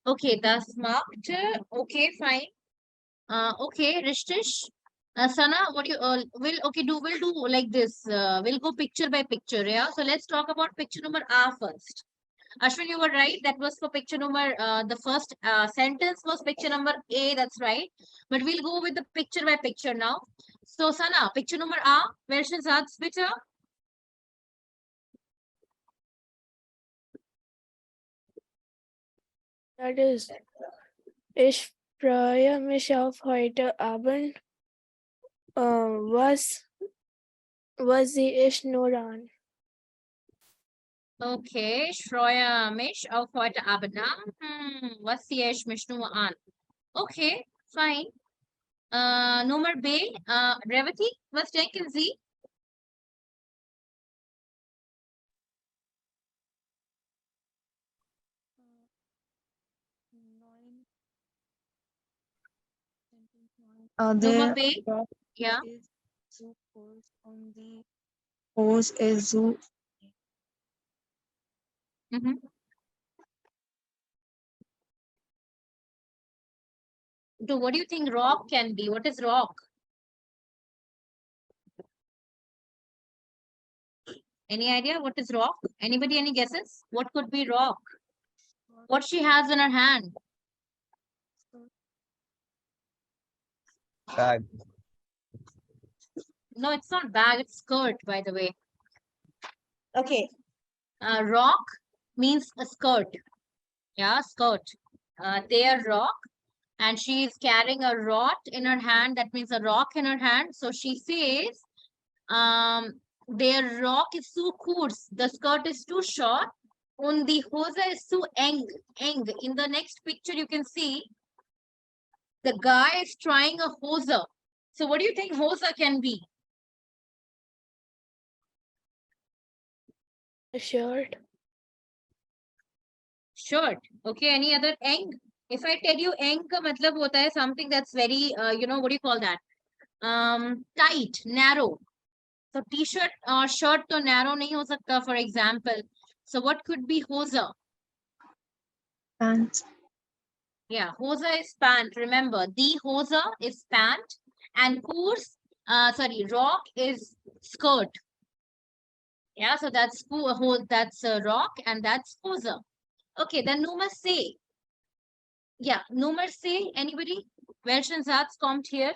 Okay, that's marked. Okay, fine. Okay, Rishtish. Sana, what you we'll do like this. We'll go picture by picture. Yeah. So let's talk about picture number A first. Ashwin, you were right. That was for picture number. The first sentence was picture number A. That's right. But we'll go with the picture by picture now. So Sana, picture number A. Welchen Satz bitte? That is, ich freue mich auf heute Abend. Was sehe ich nur an? Okay, ich freue mich auf heute Abend. Was sehe ich mich nur an? Okay, fine. Nummer B, Revati, was denken Sie? Nummer B, ja. Hose is so. So what do you think rock can be? What is rock? Any idea what is rock? Anybody, any guesses? What could be rock? What she has in her hand? Bag. No, it's not bag, it's skirt, by the way. Okay. Rock means a skirt. Yeah, skirt. Their rock. And she is carrying a rod in her hand. That means a rock in her hand. So she says, their rock is too kurz. The skirt is too short. Und die Hose is too eng. Eng. In the next picture, you can see the guy is trying a hose. So what do you think hose can be? A shirt. Shirt. Okay. Any other eng? If I tell you eng ka matlab hota hai something that's very, what do you call that? Tight, narrow. So t-shirt or shirt to narrow nahi ho sakta, for example. So what could be hosa? Pants. Yeah, hosa is pant. Remember, the hosa is pant and rock is skirt. Yeah, so that's rock and that's hosa. Okay, then Nummer C. Yeah, Nummer C. Anybody? Welchen Satz kommt hier?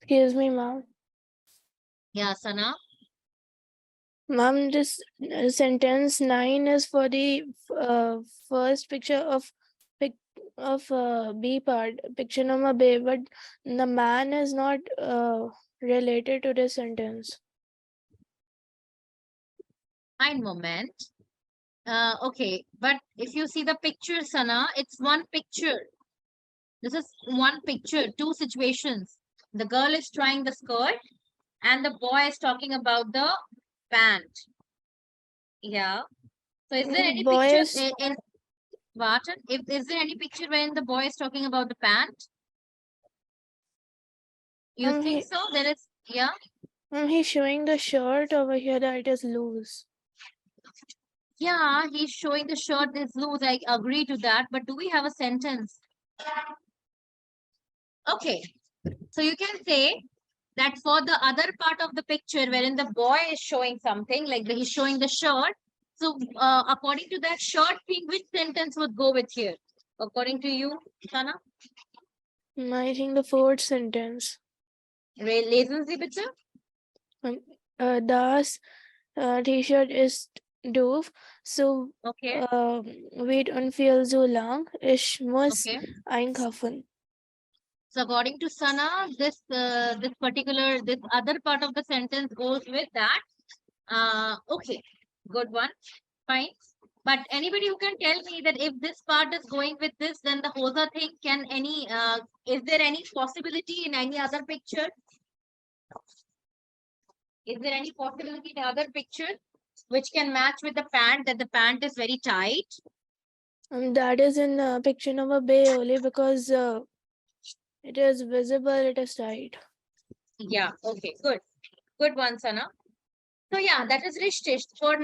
Excuse me, ma'am. Yeah, Sana. Ma'am, this sentence 9 is for the first picture of B part, picture number B, but the man is not related to this sentence. Ein Moment. Okay, but if you see the picture, Sana, it's one picture. This is one picture, two situations. The girl is trying the skirt and the boy is talking about the pant. Yeah. So is there any picture in Barton? Is there any picture when the boy is talking about the pant? You think so? There is, yeah. He's showing the shirt over here that it is loose. Yeah, he's showing the shirt is loose. I agree to that. But do we have a sentence? Okay. So you can say that for the other part of the picture wherein the boy is showing something, like he's showing the shirt. So according to that shirt thing, which sentence would go with here? According to you, Sana? I think the fourth sentence. Lesen Sie bitte. Das T-shirt ist doof, so Okay. wait und viel so lang. Ich muss einkaufen. So according to Sana, this other part of the sentence goes with that. Okay, good one, fine. But anybody who can tell me that if this part is going with this, then the hosa thing is there any possibility in any other picture? Is there any possibility in other picture which can match with the pant, that the pant is very tight? That is in picture number B only because it is visible, it is tight. Yeah, okay, good. Good one, Sana. So yeah, that is richtig. For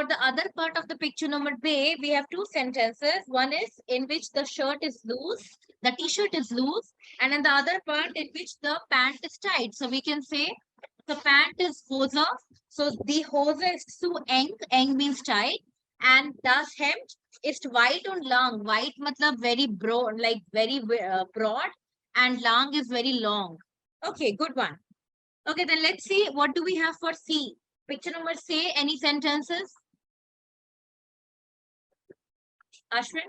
the other part of the picture number B, we have two sentences. One is in which the shirt is loose, the t-shirt is loose, and in the other part in which the pant is tight. So we can say the pant is Hose. So the Hose is zu eng. Eng means tight. And das Hemd is wide and long. Wide matlab very broad, like very broad, and long is very long. Okay, good one. Okay, then let's see what do we have for C. Picture number C, any sentences? Ashwin?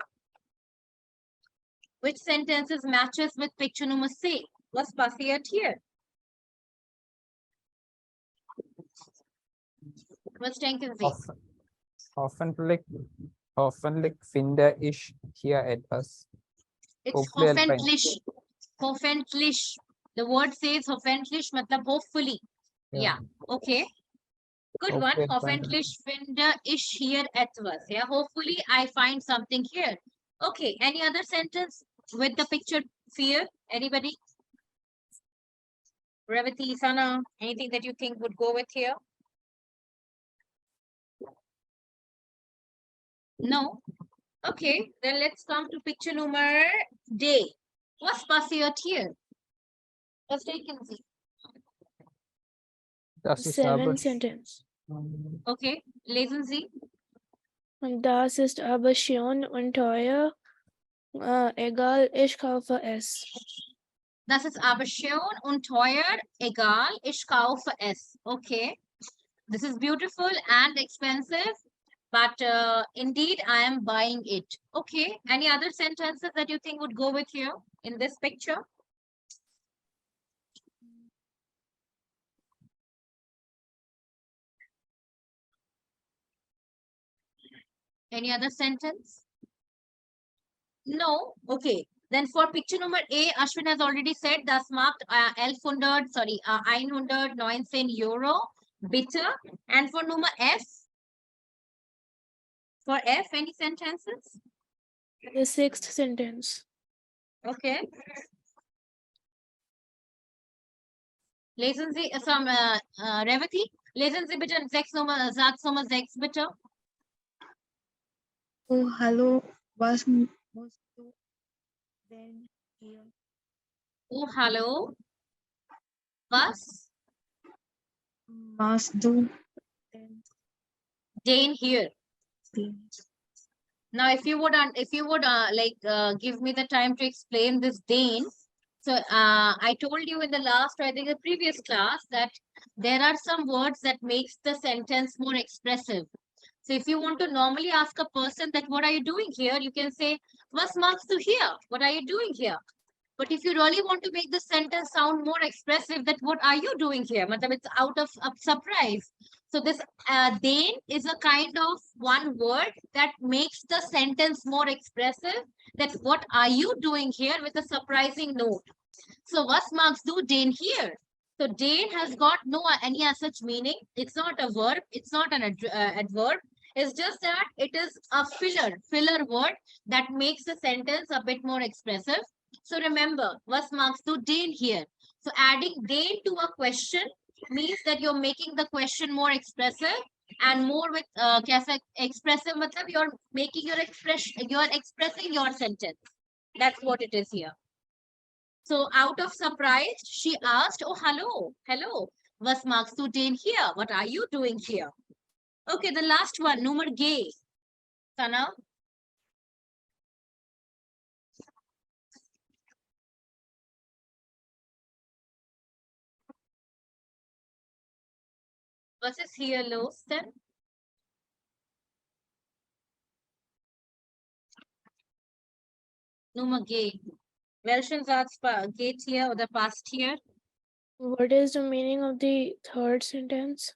Which sentences matches with picture number C? What's passiert here? Was denken Sie? Hoffentlich finde ich hier etwas. It's Hopefully I'll find- hoffentlich. Hoffentlich. The word says hoffentlich, matlab hopefully. Yeah. Okay. Good one. Hopefully I'll find- Hoffentlich finde ich hier etwas. Yeah. Hopefully I find something here. Okay. Any other sentence with the picture fear? Anybody? Revati, Sana, anything that you think would go with here? No? Okay, then let's come to picture number D. What's passiert here? Was denken Sie? Das ist 7 aber- sentence. Okay, lesen Sie. Das ist aber schon und teuer. Egal, ich kaufe es. Das ist aber schön und teuer. Egal, ich kaufe es. Okay. This is beautiful and expensive, but indeed I am buying it. Okay. Any other sentences that you think would go with here in this picture? Any other sentence? No. Okay. Then for picture number A, Ashwin has already said das macht 119 Euro. Bitte. And for number F? For F, any sentences? The 6th sentence. Okay. Lesen Sie, Revati, lesen Sie bitte Satz Nummer 6, bitte. Oh, hallo, was musst du denn hier? Oh, hallo. Was? Machst du denn Den here. hier? Now, if you would give me the time to explain this Dane. So I told you in the last, or I think the previous class, that there are some words that makes the sentence more expressive. So if you want to normally ask a person that what are you doing here, you can say, was machst du here? What are you doing here? But if you really want to make the sentence sound more expressive, that what are you doing here? Matlab, it's out of surprise. So this den is a kind of one word that makes the sentence more expressive. That what are you doing here with a surprising note. So was machst du den here? So den has got no any such meaning. It's not a verb. It's not an adverb. It's just that it is a filler word that makes the sentence a bit more expressive. So remember, was machst du den here? So adding den to a question means that you're making the question more expressive and more with expressive. Matlab you're making your expression, you're expressing your sentence. That's what it is here. So out of surprise, she asked, oh, hello, was machst du den here? What are you doing here? Okay, the last one, Nummer G. Sana? Was ist hier los denn? Nummer G. Welchen Satz geht hier oder passt hier? What is the meaning of the 3rd sentence?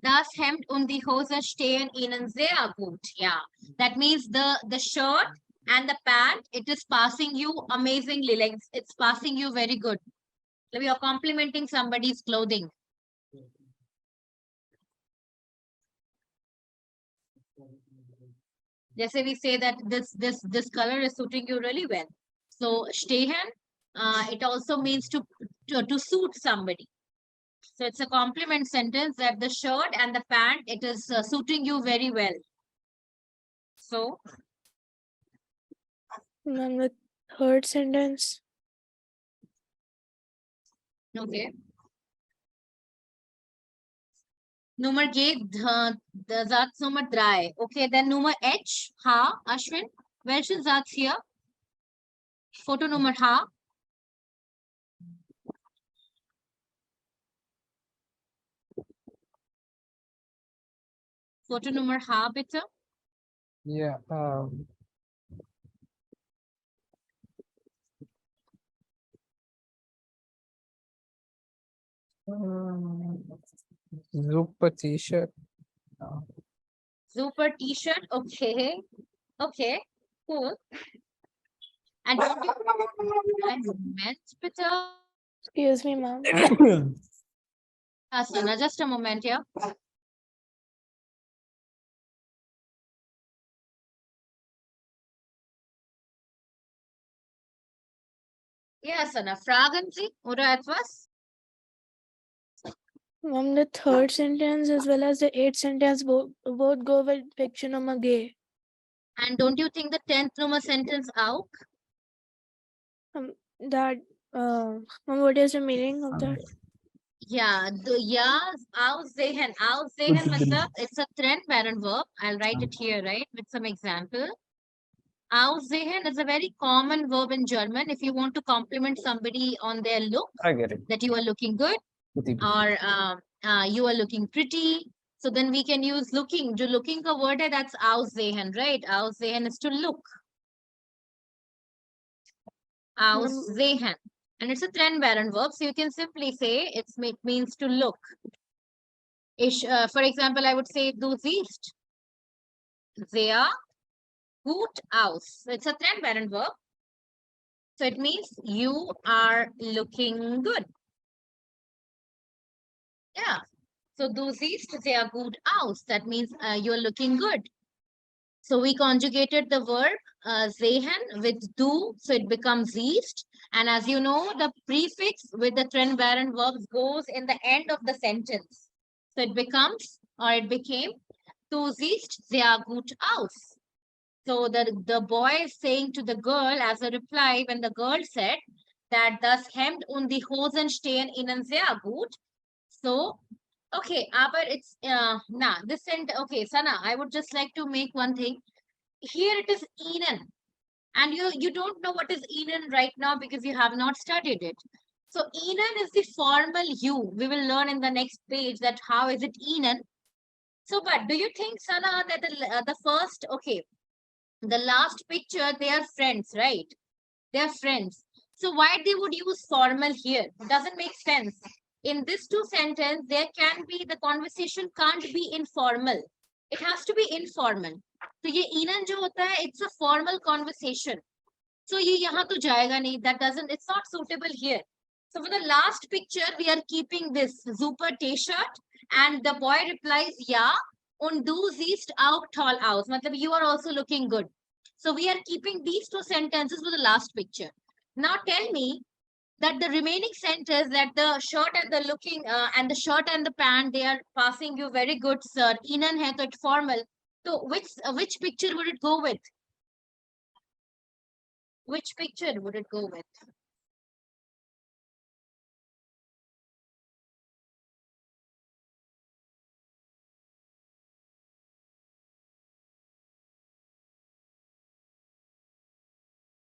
Das Hemd und die Hose stehen Ihnen sehr gut. Yeah, that means the shirt and the pant, it is passing you amazingly. Like it's passing you very good. So you're complimenting somebody's clothing. Jesse, we say that this color is suiting you really well. So stehen, it also means to suit somebody. So it's a compliment sentence that the shirt and the pant, it is suiting you very well. So, Ma'am, the third sentence. okay. Nummer G, the Satz Nummer 3. Okay, then Nummer H, ha, Ashwin. Welchen Satz hier? Foto Nummer H. Foto Nummer H, bitte. Yeah. Super T-shirt. Super T-shirt. Okay. Okay. Cool. And don't you ein Moment, bitte. Excuse me, ma'am. Asana, just a moment here. Ja, Asana, fragen Sie oder etwas? Ma'am, the third sentence as well as the eighth sentence both go with picture number G. And don't you think the 10th Nummer sentence auch? That ma'am, what is the meaning of that? Yeah, aussehen. Aussehen matlab, it's a trend-parent verb. I'll write it here, right, with some example. Aussehen is a very common verb in German. If you want to compliment somebody on their look, I get it. that you are looking good, or you are looking pretty. So then we can use looking. Jo looking ka word hai, that's aussehen, right? Aussehen is to look. Aussehen. And it's a trend-parent verb. So you can simply say it means to look. For example, I would say, du siehst sehr gut aus. So it's a trend-parent verb. So it means you are looking good. Yeah. So du siehst sehr gut aus. That means you are looking good. So we conjugated the verb sehen with du, so it becomes siehst. And as you know, the prefix with the trend-parent verbs goes in the end of the sentence. So it becomes, or it became, du siehst sehr gut aus. So the boy is saying to the girl as a reply when the girl said that das Hemd und die Hosen stehen ihnen sehr gut. So, okay, aber it's, okay, Sana, I would just like to make one thing. Here it is ihnen. And you don't know what is ihnen right now because you have not studied it. So ihnen is the formal you. We will learn in the next page that how is it ihnen. So, but do you think, Sana, that the first, okay, the last picture, they are friends, right? They are friends. So why they would use formal here? It doesn't make sense. In this two sentence, there can be, the conversation can't be informal. It has to be informal. So ye ihnen jo hota hai, it's a formal conversation. So ye yahan to jayega nahi. That doesn't, it's not suitable here. So for the last picture, we are keeping this super T-shirt, and the boy replies, yeah, und du siehst auch toll aus. Matlab, you are also looking good. So we are keeping these two sentences for the last picture. Now tell me that the remaining sentence, that the shirt and the looking and the shirt and the pant, they are passing you very good, sir. Ihnen hai to it's formal. So which picture would it go with? Which picture would it go with?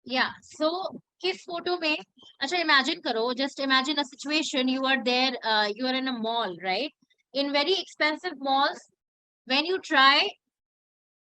Yeah, so किस photo में, अच्छा imagine करो, just imagine a situation, you are there, you are in a mall, right? In very expensive malls, when you try